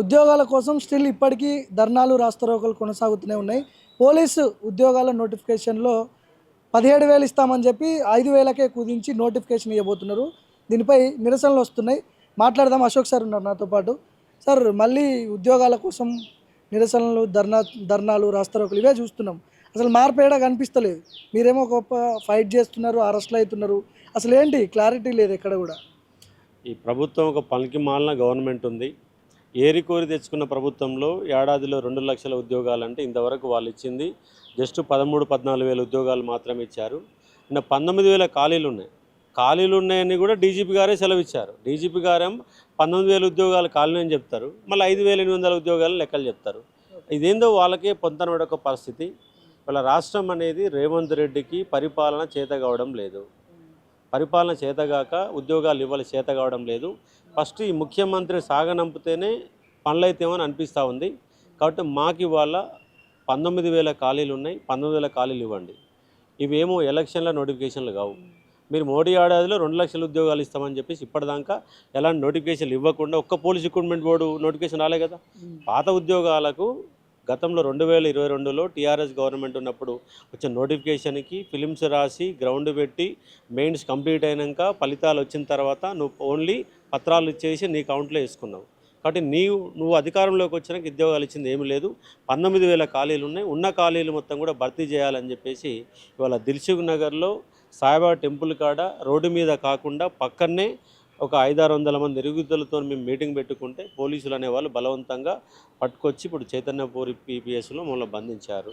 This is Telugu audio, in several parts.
ఉద్యోగాల కోసం స్టిల్ ఇప్పటికీ ధర్నాలు రాస్తారోకలు కొనసాగుతూనే ఉన్నాయి. పోలీసు ఉద్యోగాల నోటిఫికేషన్లో 17,000 ఇస్తామని చెప్పి 5,000కే కుదించి నోటిఫికేషన్ ఇవ్వబోతున్నారు. దీనిపై నిరసనలు వస్తున్నాయి. మాట్లాడదాం. అశోక్ సార్ ఉన్నారు నాతో పాటు. సార్, మళ్ళీ ఉద్యోగాల కోసం నిరసనలు, ధర్నాలు, రాస్తారోకలు ఇవే చూస్తున్నాం. అసలు మార్పు ఏడా కనిపిస్తలేదు. మీరేమో గొప్ప ఫైట్ చేస్తున్నారు, అరెస్టులు అవుతున్నారు. అసలు ఏంటి క్లారిటీ లేదు ఎక్కడ కూడా. ఈ ప్రభుత్వం ఒక పనికి మాలిన గవర్నమెంట్ ఉంది. ఏరికోరి తెచ్చుకున్న ప్రభుత్వంలో ఏడాదిలో 2 లక్షల ఉద్యోగాలంటే ఇంతవరకు వాళ్ళు ఇచ్చింది జస్ట్ 13-14 వేల ఉద్యోగాలు మాత్రమే ఇచ్చారు. 19,000 ఖాళీలు ఉన్నాయి. ఖాళీలు ఉన్నాయని కూడా డీజీపీ గారే సెలవిచ్చారు. డీజీపీ గారేమో 19,000 ఉద్యోగాలు ఖాళీ అని చెప్తారు, మళ్ళీ 5,800 ఉద్యోగాలు లెక్కలు చెప్తారు. ఇదేందో వాళ్ళకే పొంతనబడొక పరిస్థితి. వాళ్ళ రాష్ట్రం అనేది రేవంత్ రెడ్డికి పరిపాలన చేత కావడం లేదు. పరిపాలన చేతగాక ఉద్యోగాలు ఇవ్వాలి చేత కావడం లేదు. ఫస్ట్ ఈ ముఖ్యమంత్రి సాగనంపితేనే పనులైతేమని అనిపిస్తూ ఉంది. కాబట్టి మాకు ఇవాళ 19,000 ఖాళీలు ఉన్నాయి, 19,000 ఖాళీలు ఇవ్వండి. ఇవేమో ఎలక్షన్ల నోటిఫికేషన్లు కావు. మీరు మోడీ ఏడాదిలో 2 లక్షల ఉద్యోగాలు ఇస్తామని చెప్పేసి ఇప్పటిదాకా ఎలాంటి నోటిఫికేషన్లు ఇవ్వకుండా ఒక్క పోలీస్ రిక్రూట్మెంట్ బోర్డు నోటిఫికేషన్ రాలే కదా. పాత ఉద్యోగాలకు గతంలో 2022లో టీఆర్ఎస్ గవర్నమెంట్ ఉన్నప్పుడు వచ్చిన నోటిఫికేషన్కి ఫిలిమ్స్ రాసి గ్రౌండ్ పెట్టి మెయిన్స్ కంప్లీట్ అయినాక ఫలితాలు వచ్చిన తర్వాత నువ్వు ఓన్లీ పత్రాలు ఇచ్చేసి నీ అకౌంట్లో వేసుకున్నావు. కాబట్టి నువ్వు అధికారంలోకి వచ్చినాక ఉద్యోగాలు ఇచ్చింది ఏమీ లేదు. 19,000 ఖాళీలు ఉన్నాయి. ఉన్న ఖాళీలు మొత్తం కూడా భర్తీ చేయాలని చెప్పేసి ఇవాళ దిల్సుఖ్ నగర్లో సాయిబాబా టెంపుల్ కాడ రోడ్డు మీద కాకుండా పక్కనే ఒక 500-600 మంది నిరుద్యోగులతో మేము మీటింగ్ పెట్టుకుంటే పోలీసులు అనేవాళ్ళు బలవంతంగా పట్టుకొచ్చి ఇప్పుడు చైతన్యపూరి పీపీఎస్లో మమ్మల్ని బంధించారు.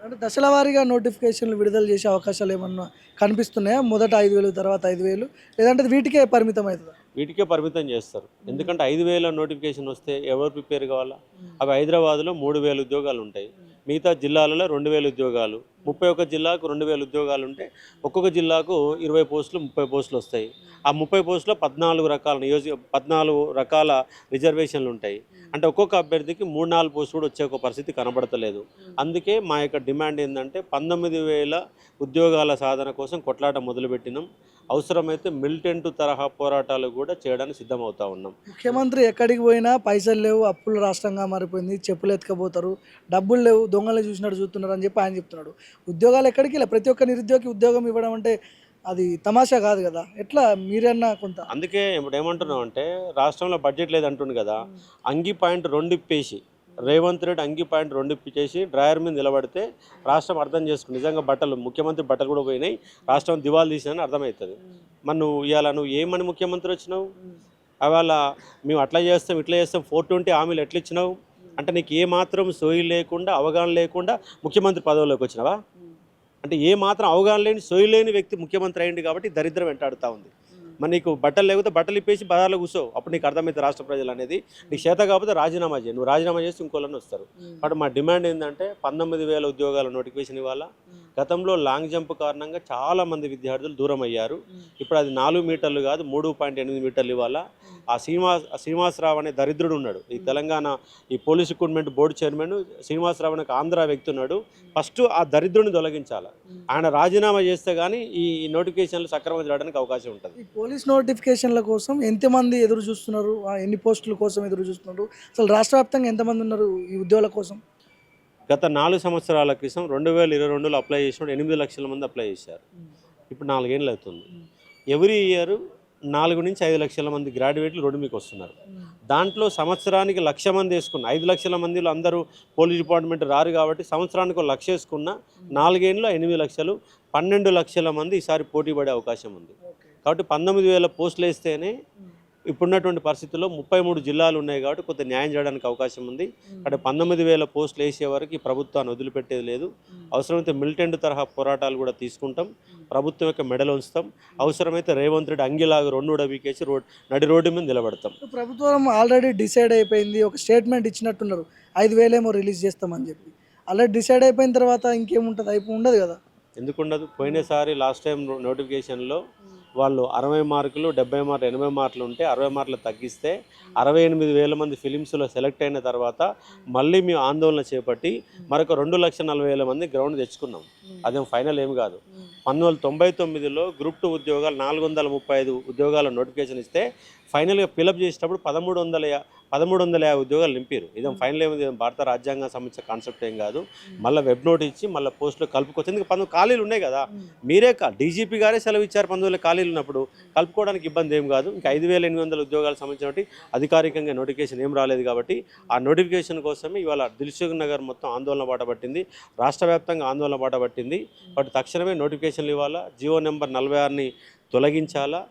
అంటే దశల వారీగా నోటిఫికేషన్లు విడుదల చేసే అవకాశాలు ఏమన్నా కనిపిస్తున్నాయా? మొదట 5,000, తర్వాత 5,000, లేదంటే వీటికే పరిమితం అవుతుందా? వీటికే పరిమితం చేస్తారు. ఎందుకంటే 5,000 నోటిఫికేషన్ వస్తే ఎవరు ప్రిపేర్ కావాలా? అవి హైదరాబాద్లో 3,000 ఉద్యోగాలు ఉంటాయి, మిగతా జిల్లాలలో 2,000 ఉద్యోగాలు, 31 జిల్లాకు 2,000 ఉద్యోగాలు ఉంటే ఒక్కొక్క జిల్లాకు 20 పోస్టులు 30 పోస్టులు వస్తాయి. ఆ 30 పోస్టులో 14 రకాల రిజర్వేషన్లు ఉంటాయి. అంటే ఒక్కొక్క అభ్యర్థికి 3-4 పోస్టులు కూడా వచ్చే ఒక పరిస్థితి కనబడతలేదు. అందుకే మా యొక్క డిమాండ్ ఏంటంటే 19,000 ఉద్యోగాల సాధన కోసం కొట్లాట మొదలుపెట్టినాం. అవసరమైతే మిలిటెంట్ తరహా పోరాటాలు కూడా చేయడానికి సిద్ధమవుతా ఉన్నాం. ముఖ్యమంత్రి ఎక్కడికి పోయినా పైసలు లేవు, అప్పుల రాష్ట్రంగా మారిపోయింది, చెప్పులు ఎత్తుకపోతారు, డబ్బులు లేవు, దొంగలు చూసినట్టు చూస్తున్నారు అని చెప్పి ఆయన చెప్తున్నాడు. ఉద్యోగాలు ఎక్కడికి ఇలా ప్రతి ఒక్క నిరుద్యోగి ఉద్యోగం ఇవ్వడం అంటే అది తమాషా కాదు కదా. ఎట్లా మీరన్నా కొంత. అందుకే ఇప్పుడు ఏమంటున్నాం అంటే రాష్ట్రంలో బడ్జెట్ లేదంటుంది కదా, అంగి పాయింట్ 2 ఇప్పేసి రేవంత్ రెడ్డి అంగి పాయింట్ 2 ఇప్పించేసి డ్రైవర్ మీద నిలబడితే రాష్ట్రం అర్థం చేసుకుని నిజంగా ముఖ్యమంత్రి బట్టలు కూడా పోయినాయి, రాష్ట్రం దివాళు తీసినని అర్థమవుతుంది. మరి నువ్వు ఏమని ముఖ్యమంత్రి వచ్చినావు? అవాళ మేము అట్లా చేస్తాం ఇట్లా చేస్తాం 420 హామీలు ఎట్లా ఇచ్చినావు అంటే నీకు ఏమాత్రం సోయి లేకుండా అవగాహన లేకుండా ముఖ్యమంత్రి పదవిలోకి వచ్చినావా? అంటే ఏమాత్రం అవగాహన లేని సోయి లేని వ్యక్తి ముఖ్యమంత్రి అయింది కాబట్టి దరిద్రం వెంటాడుతూ ఉంది. మరి నీకు బట్టలు లేకపోతే బట్టలు ఇప్పేసి బజార్లో కూర్చో, అప్పుడు నీకు అర్థమైతే రాష్ట్ర ప్రజలు అనేది. నీకు చేత కాకపోతే రాజీనామా చేయి, నువ్వు రాజీనామా చేసి ఇంకోళ్ళని వస్తారు. కాబట్టి మా డిమాండ్ ఏంటంటే 19,000 ఉద్యోగాల నోటిఫికేషన్ ఇవ్వాలా. గతంలో లాంగ్ జంప్ కారణంగా చాలామంది విద్యార్థులు దూరం అయ్యారు. ఇప్పుడు అది 4 మీటర్లు కాదు 3.8 మీటర్లు ఇవ్వాలా. ఆ శ్రీనివాసరావు అనే దరిద్రుడు ఉన్నాడు, ఈ తెలంగాణ ఈ police recruitment board chairman Srinivasa Rao అనే ఆంధ్ర వ్యక్తి ఉన్నాడు. ఫస్ట్ ఆ దరిద్రుడిని తొలగించాలి. ఆయన రాజీనామా చేస్తే కానీ ఈ నోటిఫికేషన్లు సక్రమంగా జరగడానికి అవకాశం ఉంటుంది. పోలీస్ నోటిఫికేషన్ల కోసం ఎంతమంది ఎదురు చూస్తున్నారు? ఎన్ని పోస్టుల కోసం ఎదురు చూస్తున్నారు? అసలు రాష్ట్ర వ్యాప్తంగా ఎంతమంది ఉన్నారు ఈ ఉద్యోగాల కోసం? గత 4 సంవత్సరాల క్రితం 2022లో అప్లై చేసినప్పుడు 8 లక్షల మంది అప్లై చేశారు. ఇప్పుడు 4 ఏళ్ళు అవుతుంది. ఎవ్రీ ఇయర్ 4 నుంచి 5 లక్షల మంది గ్రాడ్యుయేట్లు రోడ్డు మీకు వస్తున్నారు. దాంట్లో సంవత్సరానికి 1,00,000 మంది వేసుకున్న 5 లక్షల మందిలో అందరూ పోలీస్ డిపార్ట్మెంట్ రారు కాబట్టి సంవత్సరానికి 1,00,000 వేసుకున్న 4 ఏళ్ళలో 8 లక్షలు 12 లక్షల మంది ఈసారి పోటీ పడే అవకాశం ఉంది. కాబట్టి 19,000 పోస్టులు వేస్తేనే ఇప్పుడున్నటువంటి పరిస్థితుల్లో 33 జిల్లాలు ఉన్నాయి కాబట్టి కొంత న్యాయం చేయడానికి అవకాశం ఉంది. అంటే 19,000 పోస్టులు వేసే వరకు ఈ ప్రభుత్వాన్ని వదిలిపెట్టేది లేదు. అవసరమైతే మిలిటెంట్ తరహా పోరాటాలు కూడా తీసుకుంటాం, ప్రభుత్వం యొక్క మెడలు ఉంచుతాం. అవసరమైతే రేవంత్ రెడ్డి అంగిలాగా 2 డబ్బీకేసి నడి రోడ్డు మీద నిలబడతాం. ప్రభుత్వం ఆల్రెడీ డిసైడ్ అయిపోయింది, ఒక స్టేట్మెంట్ ఇచ్చినట్టున్నారు, 5,000 ఏమో రిలీజ్ చేస్తామని చెప్పి. ఆల్రెడీ డిసైడ్ అయిపోయిన తర్వాత ఇంకేముంటుంది? ఉండదు కదా. ఎందుకుండదు? పోయినసారి లాస్ట్ టైం నోటిఫికేషన్లో వాళ్ళు 60 మార్కులు 70 మార్కులు 80 మార్కులు ఉంటే 60 మార్కులు తగ్గిస్తే 68,000 మంది ఫిలిమ్స్లో సెలెక్ట్ అయిన తర్వాత మళ్ళీ మేము ఆందోళన చేపట్టి మరొక 2,40,000 మంది గ్రౌండ్ తెచ్చుకున్నాం. అదేం ఫైనల్ ఏమి కాదు. 1999లో గ్రూప్ 2 ఉద్యోగాలు 435 ఉద్యోగాల నోటిఫికేషన్ ఇస్తే ఫైనల్గా ఫిలప్ చేసేటప్పుడు 1350 ఉద్యోగాలు నింపారు. ఇదేం ఫైనల్ ఏమి భారత రాజ్యాంగం సంబంధించిన కాన్సెప్ట్ ఏం కాదు. మళ్ళీ వెబ్ నోట్ ఇచ్చి మళ్ళీ పోస్టులో కలుపుకోవచ్చు. ఎందుకంటే 19 ఖాళీలు ఉన్నాయి కదా, మీరే డీజీపీ గారే సెలవు ఇచ్చారు 19 ఖాళీలు ఉన్నప్పుడు కలుపుకోవడానికి ఇబ్బంది ఏం కాదు. ఇంకా 5800 ఉద్యోగాలకు సంబంధించినటువంటి అధికారికంగా నోటిఫికేషన్ ఏం రాలేదు కాబట్టి ఆ నోటిఫికేషన్ కోసమే ఇవాళ దిల్సుఖ్ నగర్ మొత్తం ఆందోళన బాట పట్టింది, రాష్ట్ర వ్యాప్తంగా ఆందోళన బాట పట్టింది. బట్ తక్షణమే నోటిఫికేషన్లు ఇవ్వాలా, జియో నెంబర్ 46ని తొలగించాలా,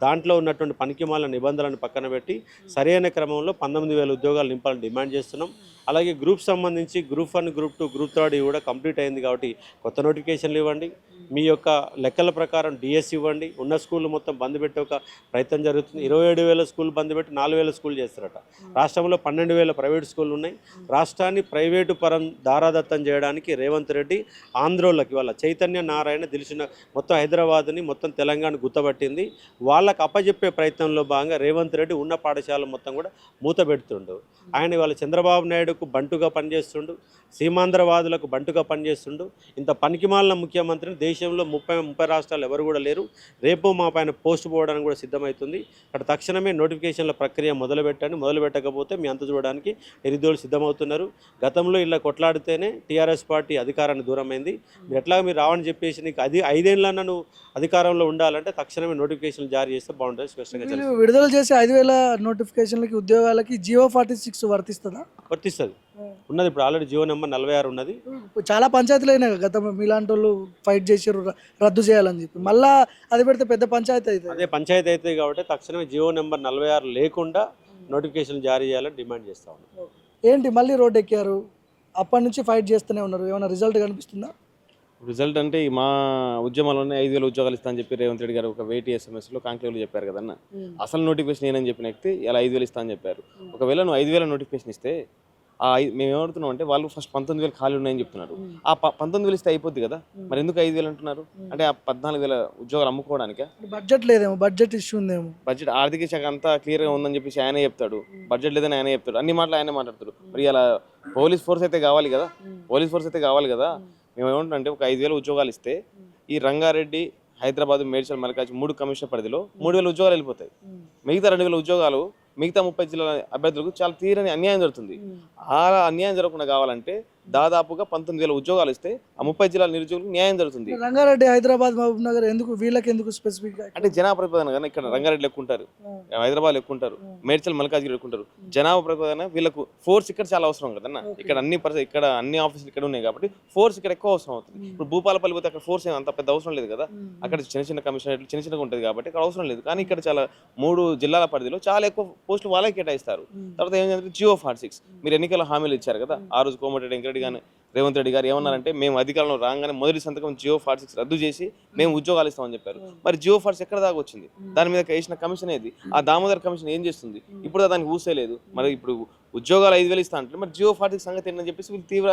దాంట్లో ఉన్నటువంటి పనికిమాల నిబంధనలను పక్కన పెట్టి సరైన క్రమంలో 19,000 ఉద్యోగాలు నింపాలని డిమాండ్ చేస్తున్నాం. అలాగే గ్రూప్ సంబంధించి గ్రూప్ 1, గ్రూప్ 2, గ్రూప్ 3 కూడా కంప్లీట్ అయింది కాబట్టి కొత్త నోటిఫికేషన్లు ఇవ్వండి. మీ యొక్క లెక్కల ప్రకారం డిఎస్ ఇవ్వండి. ఉన్న స్కూళ్ళు మొత్తం బంద్ పెట్టే ఒక ప్రయత్నం జరుగుతుంది. 27,000 స్కూల్ బంద్ పెట్టి 4,000 స్కూల్ చేస్తారట. రాష్ట్రంలో 12,000 ప్రైవేట్ స్కూళ్ళు ఉన్నాయి. రాష్ట్రాన్ని ప్రైవేటు పరం దారాదత్తం చేయడానికి రేవంత్ రెడ్డి ఆంధ్రోళ్ళకి వాళ్ళ చైతన్య నారాయణ తెలిసిన మొత్తం హైదరాబాద్ని మొత్తం తెలంగాణ గుర్తపట్టింది. వాళ్ళకు అప్పచెప్పే ప్రయత్నంలో భాగంగా రేవంత్ రెడ్డి ఉన్న పాఠశాల మొత్తం కూడా మూత పెడుతుండు. ఆయన వాళ్ళ చంద్రబాబు నాయుడుకు బంటుగా పనిచేస్తుండు, సీమాంధ్రవాదులకు బంటుగా పనిచేస్తుండు. ఇంత పనికిమాలిన ముఖ్యమంత్రిని దేశంలో 30 రాష్ట్రాలు ఎవరు కూడా లేరు. రేపు మా పైన పోస్ట్ పోవడానికి కూడా సిద్ధమవుతుంది. అక్కడ తక్షణమే నోటిఫికేషన్ల ప్రక్రియ మొదలుపెట్టండి. మొదలు పెట్టకపోతే మీ అంత చూడడానికి నిరుద్యోగులు సిద్ధమవుతున్నారు. గతంలో ఇలా కొట్లాడితేనే టీఆర్ఎస్ పార్టీ అధికారాన్ని దూరమైంది. మీరు ఎట్లాగా మీరు రావని చెప్పేసి నీకు 5 ఏళ్ళన్నా నువ్వు అధికారంలో ఉండాలంటే తక్షణమే నోటిఫికేషన్లు జారీ చేస్తే బాగుంటుంది. స్పష్టంగా వీళ్ళు విడుదల చేసే 5,000 నోటిఫికేషన్లకి ఉద్యోగాలకి జియో 46 వర్తిస్తుందా? వర్తిస్తుంది. ఉన్నది ఇప్పుడు ఆల్రెడీ జియో నెంబర్ 46 ఉన్నది. చాలా పంచాయతీలు అయినాయి కదా, గతంలో మీలాంటి వాళ్ళు ఫైట్ చేసారు రద్దు చేయాలని చెప్పి. మళ్ళీ అది పెడితే పెద్ద పంచాయతీ అవుతుంది. అదే పంచాయతీ అవుతుంది కాబట్టి తక్షణమే జియో నెంబర్ 46 లేకుండా నోటిఫికేషన్ జారీ చేయాలని డిమాండ్ చేస్తా ఉన్నాం. ఏంటి మళ్ళీ రోడ్డు ఎక్కారు, అప్పటి నుంచి ఫైట్ చేస్తూనే ఉన్నారు, ఏమైనా రిజల్ట్ కనిపిస్తుందా? రిజల్ట్ అంటే మా ఉద్యమాల్లోనే 5,000 ఉద్యోగాలు ఇస్తా అని చెప్పి రేవంత్ రెడ్డి గారు ఒక వేటీ ఎస్ఎంఎస్లో కాంక్లేవ్లో చెప్పారు కదన్న. అసలు నోటిఫికేషన్ ఏనని చెప్పిన వ్యక్తి ఇలా 5,000 ఇస్తా అని చెప్పారు. ఒకవేళ నువ్వు 5,000 నోటిఫికేషన్ ఇస్తే మేము ఏమడుతున్నాం అంటే వాళ్ళు ఫస్ట్ 19,000 ఖాళీ ఉన్నాయని చెప్తున్నారు. ఆ 19,000 ఇస్తే అయిపోద్ది కదా, మరి ఎందుకు 5,000 అంటున్నారు? అంటే ఆ 14,000 ఉద్యోగాలు అమ్ముకోవడానికే. బడ్జెట్ లేదేమో, బడ్జెట్ ఇష్యూ ఉందేమో. బడ్జెట్ ఆర్థిక శాఖ అంతా క్లియర్గా ఉందని చెప్పేసి ఆయనే చెప్తాడు, బడ్జెట్ లేదని ఆయనే చెప్తాడు, అన్ని మాటలు ఆయనే మాట్లాడతాడు. మరి ఇలా పోలీస్ ఫోర్స్ అయితే కావాలి కదా, మేము ఏమంటున్నాం అంటే ఒక 5,000 ఉద్యోగాలు ఇస్తే ఈ రంగారెడ్డి, హైదరాబాద్, మేడ్చల్, మల్కాజ్ 3 కమిషనర్ పరిధిలో 3,000 ఉద్యోగాలు వెళ్ళిపోతాయి. మిగతా 2,000 ఉద్యోగాలు మిగతా 30 జిల్లాల అభ్యర్థులకు చాలా తీరని అన్యాయం జరుగుతుంది. ఆ అన్యాయం జరగకుండా కావాలంటే దాదాపుగా 19,000 ఉద్యోగాలు ఇస్తే ఆ 30 జిల్లాల నిరుద్యోగులకు న్యాయం జరుగుతుంది. రంగారెడ్డి, హైదరాబాద్, మహబూబ్ నగర్ ఎందుకు వీళ్ళకి ఎందుకు స్పెసిఫిక్? అంటే జనాభా ప్రతిపాదన కానీ ఇక్కడ రంగారెడ్డి ఎక్కుంటారు, హైదరాబాద్ ఎక్కుంటారు, మేడ్చల్, మల్కాజ్గిరి ఎక్కుంటారు. జనాభా ప్రతిపాదన వీళ్ళకు ఫోర్స్ ఇక్కడ చాలా అవసరం కదన్న. ఇక్కడ ఇక్కడ అన్ని ఆఫీసులు ఇక్కడ ఉన్నాయి కాబట్టి ఫోర్స్ ఇక్కడ ఎక్కువ అవసరం అవుతుంది. ఇప్పుడు భూపాలపల్లి పోతే అక్కడ ఫోర్స్ అంత పెద్ద అవసరం లేదు కదా, అక్కడ చిన్న కమిషనరేట్లు చిన్నగా ఉంటుంది కాబట్టి ఇక్కడ అవసరం లేదు. కానీ ఇక్కడ చాలా 3 జిల్లాల పరిధిలో చాలా ఎక్కువ పోస్టులు వాళ్ళకి కేటాయిస్తారు. తర్వాత ఏమైందంటే జియో 46 మీరు ఎన్నికల హామీలు ఇచ్చారు కదా, ఆ రోజు కోమటిరెడ్డి వెంకరెడ్డి కానీ రేవంత్ రెడ్డి గారు ఏమన్నారంటే మేము అధికారంలో రాగానే మొదటి సంతకం జియో 46 రద్దు చేసి మేము ఉద్యోగాలు ఇస్తామని చెప్పారు. మరి జియో 46 ఎక్కడ దాకా వచ్చింది? దాని మీద వేసిన కమిషన్ ఏది? ఆ దామోదర్ కమిషన్ ఏం చేస్తుంది? ఇప్పుడు దానికి ఊసేలేదు. మరి ఇప్పుడు ఉద్యోగాలు 5,000 ఇస్తా అంటే మరి జియో 46 సంగతి ఏంటని చెప్పేసి వీళ్ళు తీవ్ర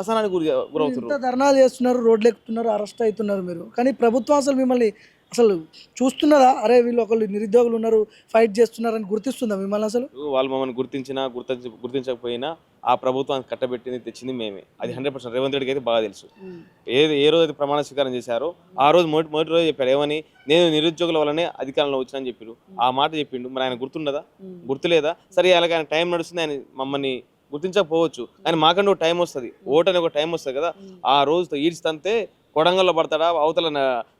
అసహనానికి గురవుతున్నారు. ధర్నాలు చేస్తున్నారు, రోడ్లు ఎక్కుతున్నారు, అరెస్ట్ అవుతున్నారు మీరు. కానీ ప్రభుత్వం అసలు మిమ్మల్ని అసలు చూస్తున్నదా? అరే వీళ్ళు ఒకళ్ళు నిరుద్యోగులు ఉన్నారు, ఫైట్ చేస్తున్నారని గుర్తిస్తుందా మిమ్మల్ని? అసలు వాళ్ళు మమ్మల్ని గుర్తించకపోయినా ఆ ప్రభుత్వాన్ని కట్టబెట్టింది తెచ్చింది మేమే. అది 100% రేవంత్ రెడ్డికి అయితే బాగా తెలుసు. ఏ రోజు అయితే ప్రమాణ స్వీకారం చేశారో ఆ రోజు మొదటి రోజు చెప్పాడు ఏమని, నేను నిరుద్యోగుల వల్లనే అధికారంలో వచ్చినని చెప్పాడు. ఆ మాట చెప్పిండు. మరి ఆయన గుర్తుండదా? గుర్తులేదా? సరే అలాగే ఆయన టైం నడుస్తుంది, ఆయన మమ్మల్ని గుర్తించకపోవచ్చు కానీ మాకంటే ఒక టైం వస్తుంది, ఓటని ఒక టైం వస్తుంది కదా. ఆ రోజుతో ఈడ్చితంతే కొడంగల్లో పడతాడా, అవతల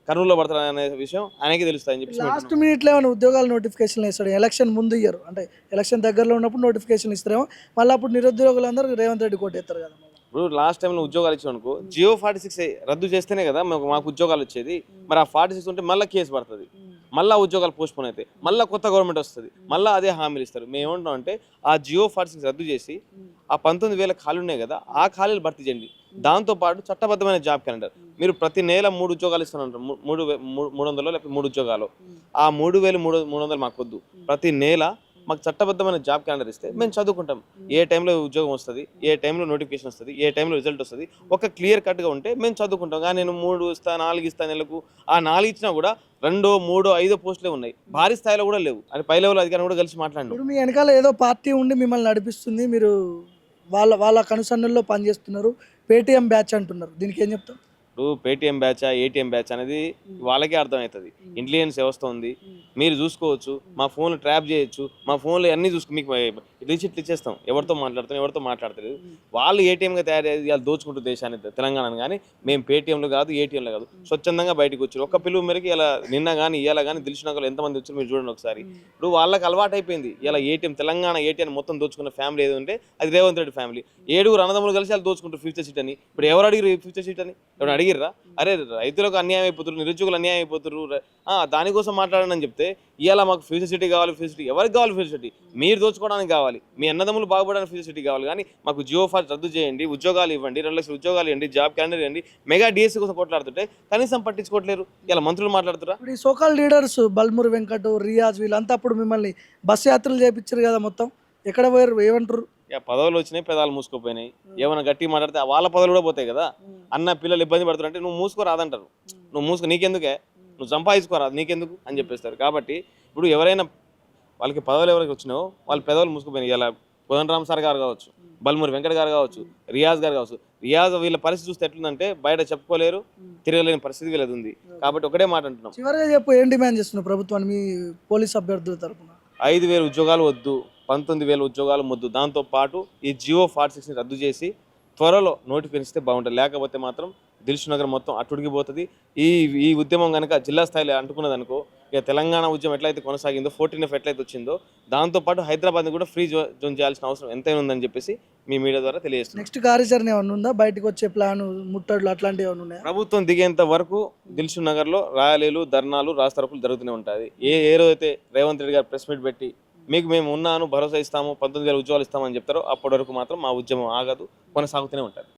కర్నూలులో పడతాడా అనే విషయం ఆయనకి తెలుస్తుంది అని చెప్పి లాస్ట్ మినిట్లో ఏమైనా ఉద్యోగాలు నోటిఫికేషన్ ఇస్తాడు. ఎలక్షన్ ముందు ఇయ్యరు, అంటే ఎలక్షన్ దగ్గరలో ఉన్నప్పుడు నోటిఫికేషన్ ఇస్తారేమో. మళ్ళీ అప్పుడు నిరుద్యోగులందరూ రేవంత్ రెడ్డి కొట్టేస్తారు కదా. ఇప్పుడు లాస్ట్ టైంలో ఉద్యోగాలు ఇచ్చాం అనుకో, జియో 46 రద్దు చేస్తేనే కదా మాకు ఉద్యోగాలు వచ్చేది. మరి ఆ 46 ఉంటే మళ్ళీ కేసు పడుతుంది, మళ్ళీ ఉద్యోగాలు పోస్ట్పోన్ అవుతాయి, మళ్ళీ కొత్త గవర్నమెంట్ వస్తుంది, మళ్ళీ అదే హామీలు ఇస్తారు. మేము ఏమంటున్నాం అంటే ఆ జియో 46 రద్దు చేసి ఆ 19,000 ఖాళీ ఉన్నాయి కదా, ఆ ఖాళీలు భర్తీ చేయండి. దాంతోపాటు చట్టబద్ధమైన జాబ్ క్యాలెండర్. మీరు ప్రతి నెల 3 ఉద్యోగాలు ఇస్తున్నారు, 300 లేకపోతే 3 ఉద్యోగాలు. ఆ 3,300 మాకు వద్దు. ప్రతి నెల మాకు చట్టబద్ధమైన జాబ్ క్యాలెండర్ ఇస్తే మేము చదువుకుంటాం. ఏ టైంలో ఉద్యోగం వస్తుంది, ఏ టైంలో నోటిఫికేషన్ వస్తుంది, ఏ టైంలో రిజల్ట్ వస్తుంది, ఒక క్లియర్ కట్గా ఉంటే మేము చదువుకుంటాం. కానీ నేను 3 ఇస్తా, 4 ఇస్తా నెలకు, ఆ 4 ఇచ్చినా కూడా 2, 3, 5 పోస్టులే ఉన్నాయి, భారీ స్థాయిలో కూడా లేవు. అని పై లెవెల్ అధికారులు కూడా కలిసి మాట్లాడినారు. ఇప్పుడు మీ వెనకాల ఏదో పార్టీ ఉండి మిమ్మల్ని నడిపిస్తుంది, మీరు వాళ్ళ కనుసన్నల్లో పనిచేస్తున్నారు, పేటీఎం బ్యాచ్ అంటున్నారు. దీనికి ఏం చెప్తాం? ఇప్పుడు పేటిఎం బ్యాచ్ ఏటీఎం బ్యాచ్ అనేది వాళ్ళకే అర్థమవుతుంది. ఇంటెలిజెన్స్ వ్యవస్థ ఉంది, మీరు చూసుకోవచ్చు, మా ఫోన్లు ట్రాప్ చేయొచ్చు, మా ఫోన్లు అన్నీ మీకు రిసిప్ట్లు ఇచ్చేస్తాం, ఎవరితో మాట్లాడుతాం ఎవరితో మాట్లాడతలేదు. వాళ్ళు ఏటీఎంగా తయారు చేసి వాళ్ళు దోచుకుంటూ దేశాన్ని తెలంగాణను. కానీ మేము పేటీఎంలు కాదు ఏటీఎంలు కాదు, స్వచ్ఛందంగా బయటకు వచ్చారు. ఒక్క పిలువు మేరకు ఇలా నిన్న కానీ ఇవాళ కానీ దిల్సుఖ్నగర్లో ఎంతమంది వచ్చారు మీరు చూడండి ఒకసారి. ఇప్పుడు వాళ్ళకి అలవాటు అయిపోయింది ఇలా ఏటీఎం, తెలంగాణ ఏటీఎం మొత్తం దోచుకున్న ఫ్యామిలీ ఏది ఉంటే అది రేవంత్ రెడ్డి ఫ్యామిలీ. 7 అన్నదమ్ములు కలిసి వాళ్ళు దోచుకుంటారు ఫ్యూచర్ సీట్ అని. ఇప్పుడు ఎవరు అడిగిరు ఫ్యూచర్ సీట్ అని? ఎవరు అడిగిర్రా? అరే రైతులకు అన్యాయం అయిపోతున్నారు, నిరుద్యోగులు అన్యాయం అయిపోతున్నారు, దానికోసం మాట్లాడనని చెప్తే ఇవాళ మాకు ఫ్యూచర్ సిటీ కావాలి. ఫ్యూచర్ సిటీ ఎవరికి కావాలి? ఫ్యూచర్ సిటీ మీరు దోచుకోవడానికి కావాలి, మీ అన్నదమ్ములు బాగుపడడానికి ఫ్యూచర్ సిటీ కావాలి. కానీ మాకు జియో ఫాస్ట్ రద్దు చేయండి, ఉద్యోగాలు ఇవ్వండి, 2 లక్షల ఉద్యోగాలు ఇవ్వండి, జాబ్ క్యాలెండర్ ఇవ్వండి, మెగా డిఎస్సీ కోసం కొట్లాడుతుంటే కనీసం పట్టించుకోవట్లేరు. ఇలా మంత్రులు మాట్లాడుతారా? ఇప్పుడు ఈ సోకాల్ లీడర్స్ బల్మూరి వెంకట్, రియాజ్ వీళ్ళంతా అప్పుడు మిమ్మల్ని బస్ యాత్రలు చేయించారు కదా, మొత్తం ఎక్కడ పోయారు? ఏమంటారు? పదవులు వచ్చినాయి, పెదాలు మూసుకుపోయినాయి. ఏమైనా గట్టిగా మాట్లాడితే వాళ్ళ పదవులు కూడా పోతాయి కదా. అన్న పిల్లలు ఇబ్బంది పడుతున్నారు అంటే నువ్వు మూసుకోరాదంటారు. నువ్వు మూసుకో, నీకెందుకే, నువ్వు సంపాదించుకోరాదు, నీకెందుకు అని చెప్పేస్తారు. కాబట్టి ఇప్పుడు ఎవరైనా వాళ్ళకి పదవులు ఎవరికి వచ్చినాయో వాళ్ళ పెదవులు మూసుకుపోయినాయి. ఇలా కోదండరామ్ సార్ గారు కావచ్చు, బల్మూరి వెంకట్ గారు కావచ్చు, రియాజ్ గారు కావచ్చు. రియాజ్ వీళ్ళ పరిస్థితి చూస్తే ఎట్లుందంటే బయట చెప్పుకోలేరు, తిరగలేని పరిస్థితి వీళ్ళది ఉంది. కాబట్టి ఒకటే మాట అంటున్నాం, చివరిగా చెప్పు, ఏం డిమాండ్ చేస్తున్నారు ప్రభుత్వాన్ని మీ పోలీస్ అభ్యర్థుల తరఫున? 5,000 ఉద్యోగాలు వద్దు, 19,000 ఉద్యోగాలు వద్దు. దాంతోపాటు ఈ జియో 46ని రద్దు చేసి త్వరలో నోటిఫికేషన్ ఇస్తే బాగుంటుంది. లేకపోతే మాత్రం దిల్సుఖ్నగర్ మొత్తం అట్టుడిగిపోతుంది. ఈ ఉద్యమం కనుక జిల్లా స్థాయిలో అంటుకున్నది అనుకో, ఇక తెలంగాణ ఉద్యమం ఎట్లయితే కొనసాగిందో 14F ఎట్లయితే వచ్చిందో దాంతోపాటు హైదరాబాద్ని కూడా ఫ్రీ జోన్ చేయాల్సిన అవసరం ఎంతైనా ఉందని చెప్పేసి మీ మీడియా ద్వారా తెలియజేస్తున్నాం. నెక్స్ట్ కార్యాచరణ ఏమైనా ఉందా? బయటకు వచ్చే ప్లాన్, ముట్టడులు అట్లాంటివి ఏమైనా ఉన్నాయా? ప్రభుత్వం దిగేంత వరకు దిల్సుఖ్నగర్లో ర్యాలీలు, ధర్నాలు, రాస్తారోకులు జరుగుతూనే ఉంటుంది. ఏ రోజైతే రేవంత్ రెడ్డి గారు ప్రెస్ మీట్ పెట్టి మీకు మేము ఉన్నాను, భరోసా ఇస్తాము, 19,000 ఉద్యోగాలు ఇస్తామని చెప్తారో అప్పటి వరకు మాత్రం మా ఉద్యమం ఆగదు, కొనసాగుతూనే ఉంటుంది.